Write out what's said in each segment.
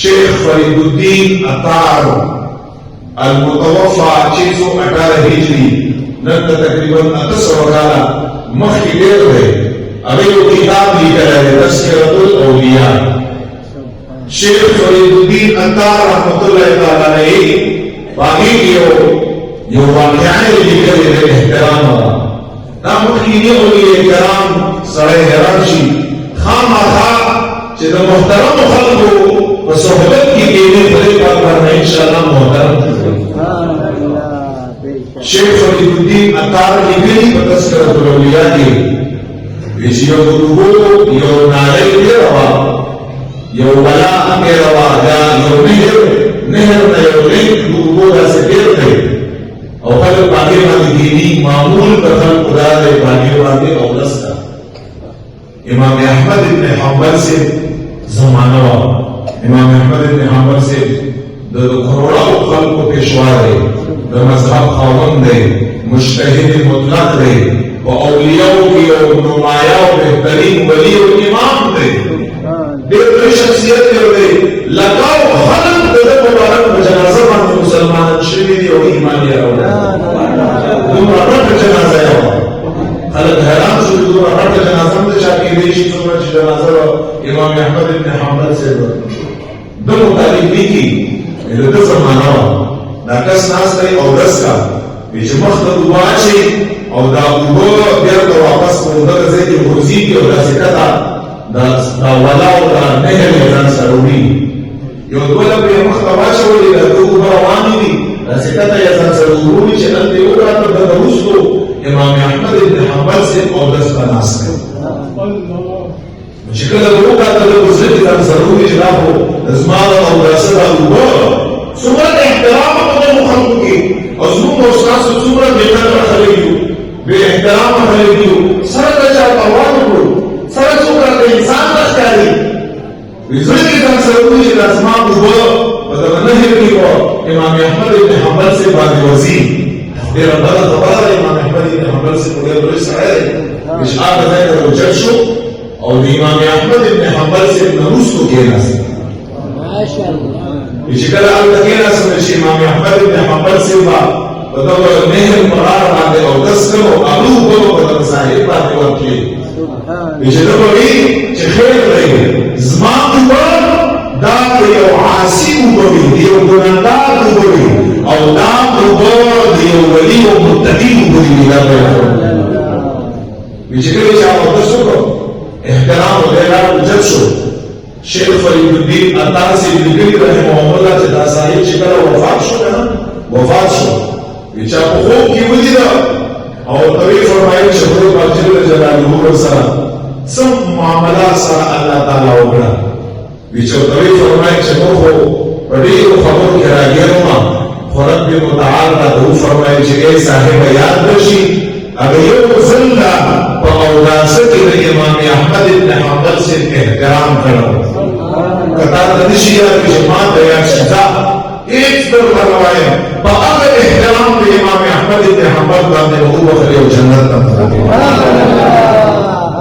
शेख फरीदुद्दीन अतार المتوفى 618 हिजरी none तकरीबन 800 काला मखी देर है अभी वो किताब लिखा है तज़किरतुल औलिया शेख फरीदुद्दीन अतार रहमतुल्लाह तआला अलैहि बाकी यो वाक़याए लिखे है एहतराम ना मखी ने औलिया करम सरे हैरानशी खामा था जे मुहतरम खल्को वसोहबत की गेने भले पाक पर इंशाअल्लाह मोहतरम शेख फरीदुद्दीन अतार लिखी तज़किरतुल औलिया की विषयों गुरुगो यो नारे के रवा यो वला के रवा या यो नहर न यो लिंक गुरुगो दा से देर थे और फल बागे वाली दीनी मामूल कथन खुदा दे बागे वाले औलस का इमाम अहमद इब्न हंबल से जमाना इमाम अहमद इब्न हंबल से दो करोड़ों खल को पेशवा है दो मजहब खावंद है मुज्तहिद मुतलक है वो औलियाओं की और नुमाया और बेहतरीन वली और इमाम थे बेहतर शख्सियत के वे लगाओ हलन बदल मुबारक जनाजा में मुसलमान शरीरी और ईमानी रहो तुम रट जनाजा हो अलग हैरान शुरू तुम रट जनाजा में शाकी देशी तुम जनाजा इमाम अहमद इब्न हंबल से दो तारीख की मेरे तो जमाना नाकस नास नहीं और दस का बीच मख्त दुआची और दा उबो बिर तो वापस उधर से जो हुजी की और से कथा दा वाला और दा नहीं है सरूरी यो दोला पे मख्तवाच हो लिया तो उबो वानी दी से कथा या सरूरी चलन दे और तो दा उसको इमाम अहमद इब्न हंबल से और दस का नास है मुझे कल वो का तो उससे दा सरूरी जनाब इस्माल और रसदा उबो सुमर एहतराम को मुखल्क की और सुमर उस्ताद सुमर बेहतर खलेगी बेहतराम खलेगी सरक जा परवान को सरक सुमर के इंसान रखकारी विजय की तरह सरूरी के आसमान को मतलब नहीं की को इमाम अहमद इब्न हंबल से बाद वजीर मेरा बड़ा दबाव इमाम अहमद इब्न हंबल से पूरे पूरे सारे विशाल बताए तो जर्शो और इमाम अहमद इब्न हंबल से नरूस को कहना से माशाअल्लाह इश्क़ल अल-तकीना से इमाम अहमद इब्न हंबल से बा बताओ नेहर मरार बाते और दस को अबू को बता साहिब बाते वकी इश्क़ल भी चखेर रहे ज़मान पर दात यो आसिम को भी यो गुनाहगार को भी और दात को यो वली और मुत्तकी को भी मिला है इश्क़ल चाहो दस को एहतराम वगैरह जज्शो शेख फरीदुद्दीन अतार से निकली रहे मोहम्मद जदा साहिब शिकल वफात शो ना वफात शो विचा खूब की वजीरा और तभी फरमाए शहरो बाजिल जलालहु व सलाम सब मामला सारा अल्लाह ताला होगा विचा तभी फरमाए शहरो को बड़ी खबर करा गया फरक भी मुताल का दो फरमाए जगह साहिब याद रशी अगर यो जिंदा पौदासत इमाम अहमद इब्न हंबल से एहतराम करो कतार तनिशिया की जमात या शिजा एक दर फरमाए बाग एहतराम के इमाम अहमद इब्न हंबल का ने वो बखरे जन्नत का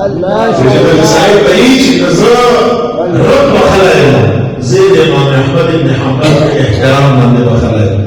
अल्लाह जब साहिब तईश नजर रब बखले ज़ेद इमाम अहमद इब्न हंबल के एहतराम ने बखले